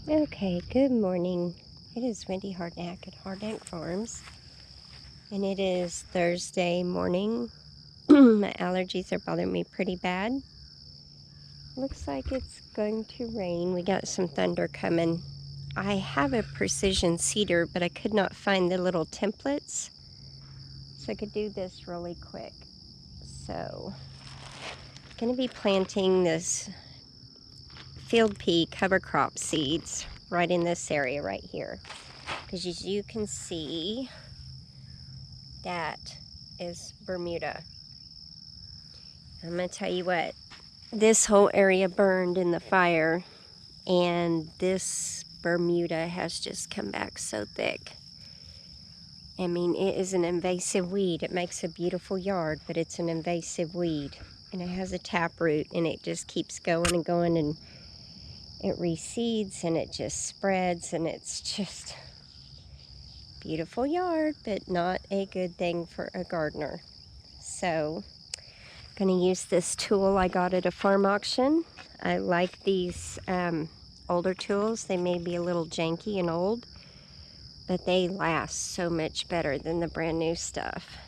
Okay, good morning. It is Wendy Hardnack at Hardnack Farms, and it is Thursday morning. My allergies are bothering me pretty bad. Looks like it's going to rain. We got some thunder coming. I have a precision seeder, but I could not find the little templates, so I could do this really quick. So, I'm going to be planting this field pea cover crop seeds right in this area right here. Because as you can see, that is Bermuda. I'm going to tell you what, this whole area burned in the fire, and this Bermuda has just come back so thick. I mean, it is an invasive weed. It makes a beautiful yard, but it's an invasive weed. And it has a taproot, and it just keeps going and going, and it reseeds, and it just spreads, and it's just beautiful yard, but not a good thing for a gardener. So, I'm going to use this tool I got at a farm auction. I like these older tools. They may be a little janky and old, but they last so much better than the brand new stuff.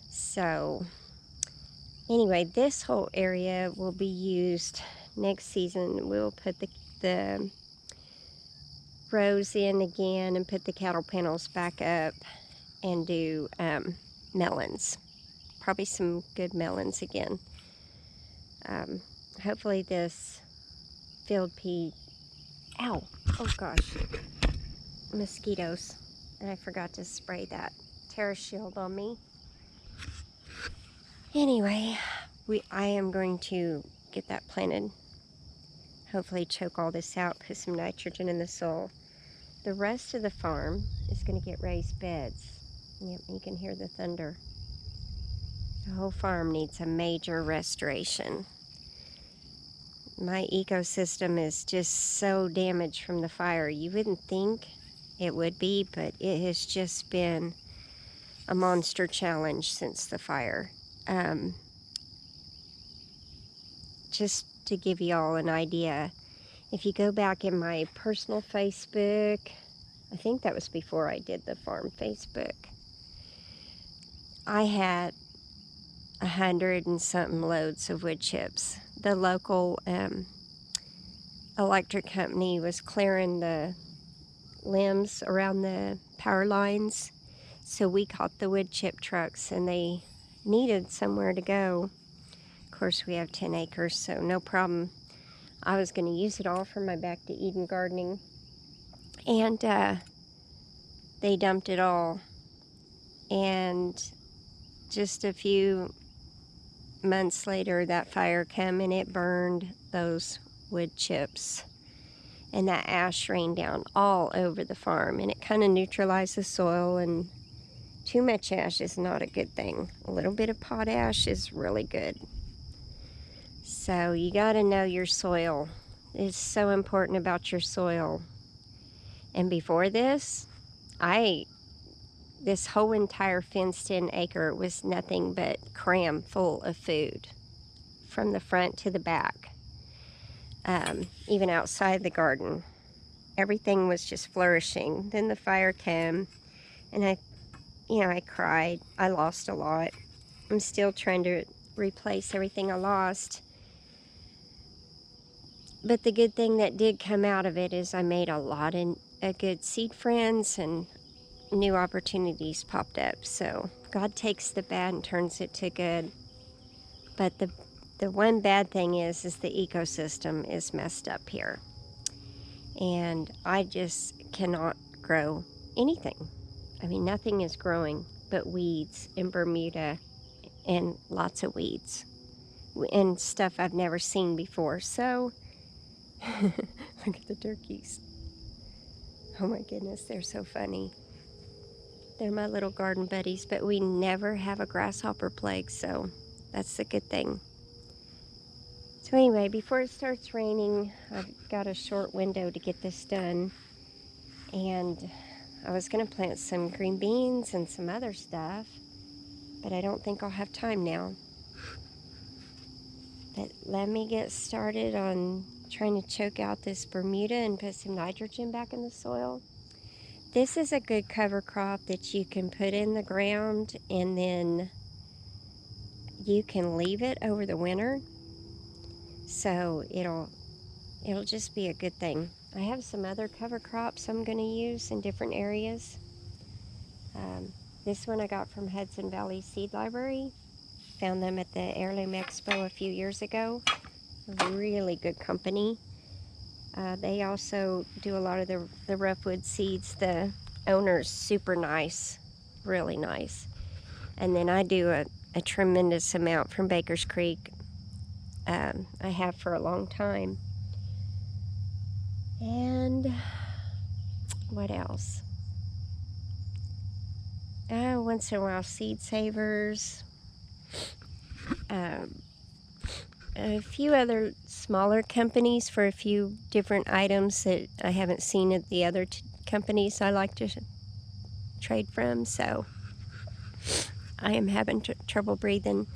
So anyway, this whole area will be used next season. We'll put the rows in again and put the cattle panels back up and do melons. Probably some good melons again. Hopefully this field pea, ow, oh gosh, mosquitoes, and I forgot to spray that TerraShield on me. Anyway, I am going to get that planted, hopefully choke all this out, put some nitrogen in the soil. The rest of the farm is going to get raised beds. Yep, you can hear the thunder. The whole farm needs a major restoration. My ecosystem is just so damaged from the fire. You wouldn't think it would be, but it has just been a monster challenge since the fire. Just to give y'all an idea, if you go back in my personal Facebook, I think that was before I did the farm Facebook, I had 100 and something loads of wood chips. The local electric company was clearing the limbs around the power lines, so we caught the wood chip trucks, and they needed somewhere to go. Of course, we have 10 acres, so no problem. I was going to use it all for my Back to Eden gardening, and they dumped it all. And just a few months later, that fire came and it burned those wood chips, and that ash rained down all over the farm, and it kind of neutralized the soil. And too much ash is not a good thing. A little bit of potash is really good. So you got to know your soil. It's so important about your soil. And before this, this whole entire fenced-in acre was nothing but cram full of food from the front to the back, even outside the garden. Everything was just flourishing. Then the fire came, and I cried. I lost a lot. I'm still trying to replace everything I lost. But the good thing that did come out of it is I made a lot of good seed friends, and new opportunities popped up. So God takes the bad and turns it to good. But the one bad thing is the ecosystem is messed up here. And I just cannot grow anything. I mean, nothing is growing but weeds in Bermuda, and lots of weeds and stuff I've never seen before. So look at the turkeys. Oh my goodness, they're so funny. They're my little garden buddies, but we never have a grasshopper plague, so that's the good thing. So anyway, before it starts raining, I've got a short window to get this done. And I was going to plant some green beans and some other stuff, but I don't think I'll have time now. But let me get started on trying to choke out this Bermuda and put some nitrogen back in the soil. This is a good cover crop that you can put in the ground and then you can leave it over the winter. So it'll just be a good thing. I have some other cover crops I'm going to use in different areas. This one I got from Hudson Valley Seed Library. Found them at the Heirloom Expo a few years ago. Really good company. They also do a lot of the roughwood seeds. The owner's super nice, really nice. And then I do a tremendous amount from Baker's Creek. I have for a long time. And what else? Once in a while, Seed Savers. A few other smaller companies for a few different items that I haven't seen at the other companies I like to trade from. So I am having trouble breathing.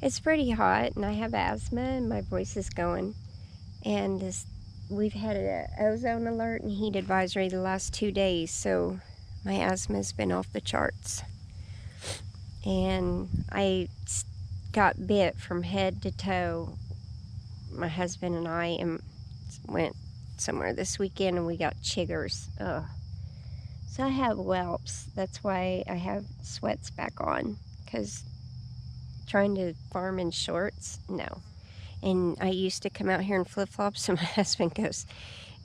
It's pretty hot and I have asthma and my voice is going. And we've had an ozone alert and heat advisory the last 2 days, so my asthma's been off the charts. And I got bit from head to toe. My husband and I went somewhere this weekend and we got chiggers. Ugh. So I have whelps. That's why I have sweats back on, because trying to farm in shorts, no. And I used to come out here in flip-flops, and my husband goes,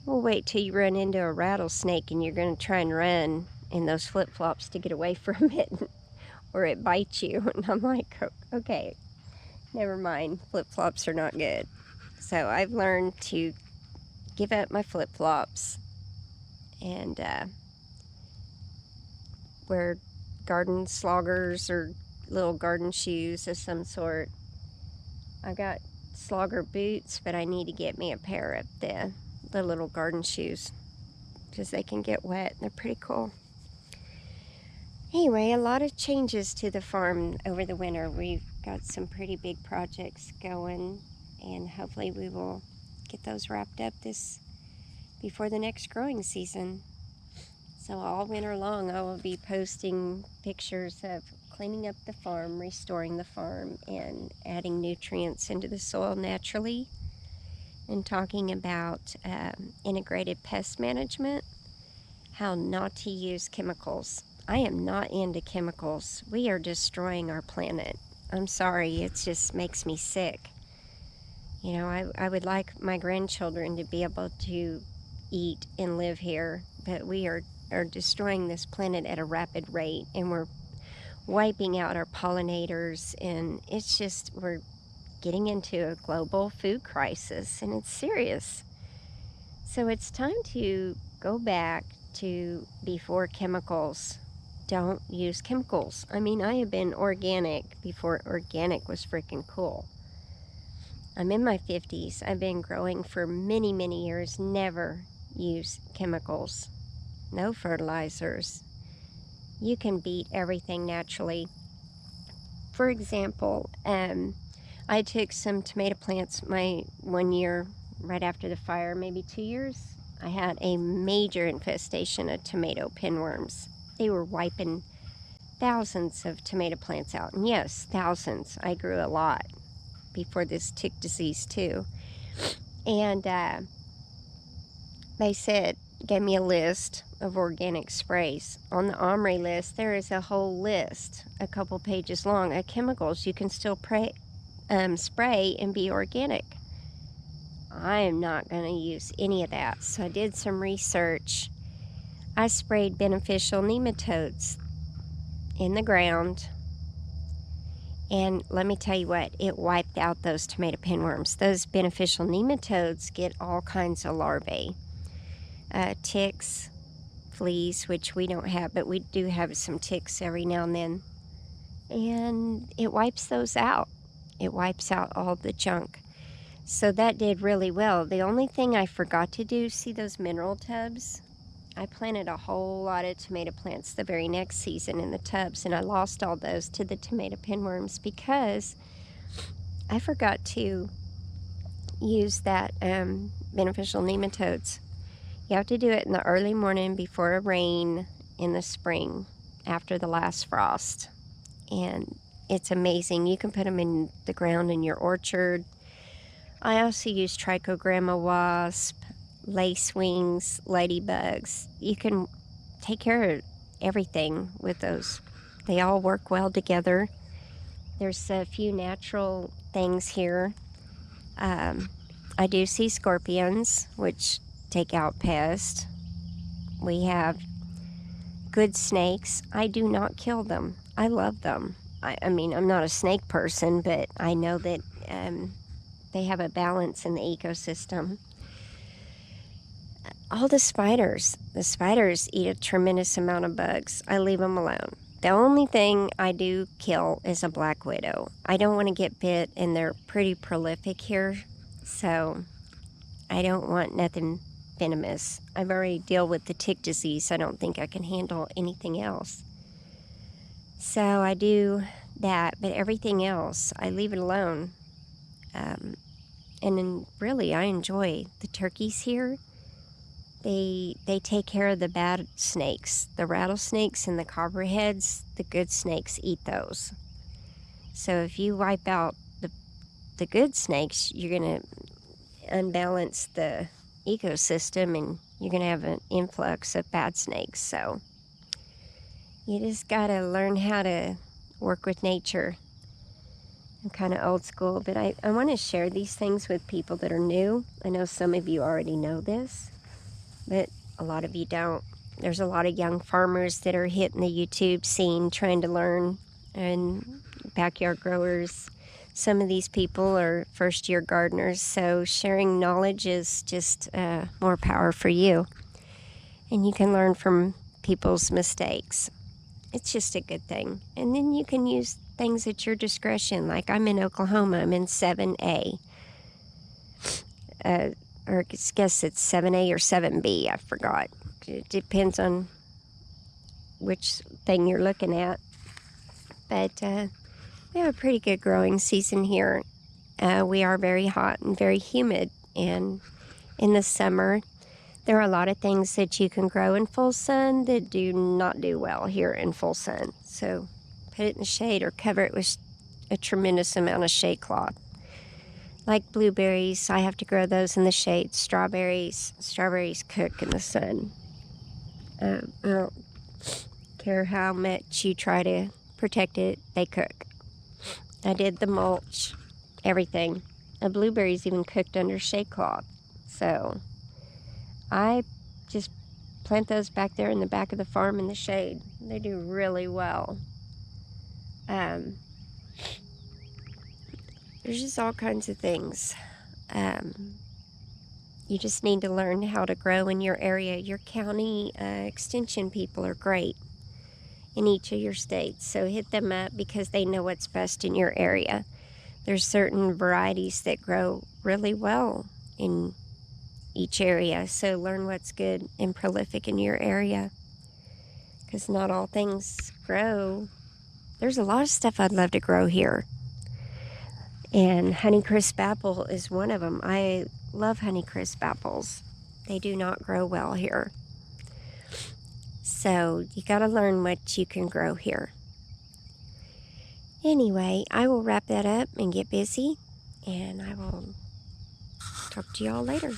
well, wait till you run into a rattlesnake and you're going to try and run in those flip-flops to get away from it, or it bites you. And I'm like, okay, never mind, flip-flops are not good. So I've learned to give up my flip-flops and wear garden sloggers or little garden shoes of some sort. I've got slogger boots, but I need to get me a pair of the little garden shoes because they can get wet. They're pretty cool. Anyway, a lot of changes to the farm over the winter. We've got some pretty big projects going, and hopefully we will get those wrapped up before the next growing season. So all winter long I will be posting pictures of cleaning up the farm, restoring the farm, and adding nutrients into the soil naturally, and talking about integrated pest management, how not to use chemicals. I am not into chemicals. We are destroying our planet. I'm sorry, it just makes me sick. You know, I would like my grandchildren to be able to eat and live here, but we are destroying this planet at a rapid rate, and we're wiping out our pollinators, and it's just, we're getting into a global food crisis, and it's serious. So it's time to go back to before chemicals. Don't use chemicals. I mean, I have been organic before organic was freaking cool. I'm in my 50s. I've been growing for many, many years. Never use chemicals. No fertilizers. You can beat everything naturally. For example, I took some tomato plants my 1 year right after the fire, maybe 2 years. I had a major infestation of tomato pinworms. They were wiping thousands of tomato plants out. And yes, thousands. I grew a lot before this tick disease too. And they gave me a list of organic sprays. On the OMRI list, there is a whole list, a couple pages long, of chemicals you can still spray and be organic. I am not going to use any of that. So I did some research. I sprayed beneficial nematodes in the ground, and let me tell you what, it wiped out those tomato pinworms. Those beneficial nematodes get all kinds of larvae. Ticks, fleas, which we don't have, but we do have some ticks every now and then. And it wipes those out. It wipes out all the junk. So that did really well. The only thing I forgot to do, see those mineral tubs? I planted a whole lot of tomato plants the very next season in the tubs, and I lost all those to the tomato pinworms because I forgot to use that beneficial nematodes. You have to do it in the early morning before a rain in the spring after the last frost. And it's amazing. You can put them in the ground in your orchard. I also use trichogramma wasp, lacewings, ladybugs. You can take care of everything with those. They all work well together. There's a few natural things here. I do see scorpions, which take out pests. We have good snakes. I do not kill them. I love them. I mean, I'm not a snake person, but I know that they have a balance in the ecosystem. All the spiders eat a tremendous amount of bugs. I leave them alone. The only thing I do kill is a black widow. I don't want to get bit, and they're pretty prolific here, so I don't want nothing venomous. I've already dealt with the tick disease. I don't think I can handle anything else. So I do that, but everything else, I leave it alone. And then really, I enjoy the turkeys here. They take care of the bad snakes. The rattlesnakes and the copperheads, the good snakes eat those. So if you wipe out the good snakes, you're going to unbalance the ecosystem, and you're going to have an influx of bad snakes. So you just got to learn how to work with nature. I'm kind of old school, but I want to share these things with people that are new. I know some of you already know this, but a lot of you don't. There's a lot of young farmers that are hitting the YouTube scene trying to learn, and backyard growers. Some of these people are first-year gardeners, so sharing knowledge is just more power for you. And you can learn from people's mistakes. It's just a good thing. And then you can use things at your discretion. Like I'm in Oklahoma, I'm in 7A. Or I guess it's 7A or 7B, I forgot. It depends on which thing you're looking at. But we have a pretty good growing season here. We are very hot and very humid, and in the summer, there are a lot of things that you can grow in full sun that do not do well here in full sun. So put it in the shade or cover it with a tremendous amount of shade cloth. Like blueberries, I have to grow those in the shade. Strawberries cook in the sun. I don't care how much you try to protect it, they cook. I did the mulch, everything. The blueberries even cooked under shade cloth. So I just plant those back there in the back of the farm in the shade. They do really well. There's just all kinds of things. You just need to learn how to grow in your area. Your county extension people are great in each of your states. So hit them up because they know what's best in your area. There's certain varieties that grow really well in each area. So learn what's good and prolific in your area, because not all things grow. There's a lot of stuff I'd love to grow here. And Honeycrisp apple is one of them. I love Honeycrisp apples. They do not grow well here. So you got to learn what you can grow here. Anyway, I will wrap that up and get busy, and I will talk to y'all later.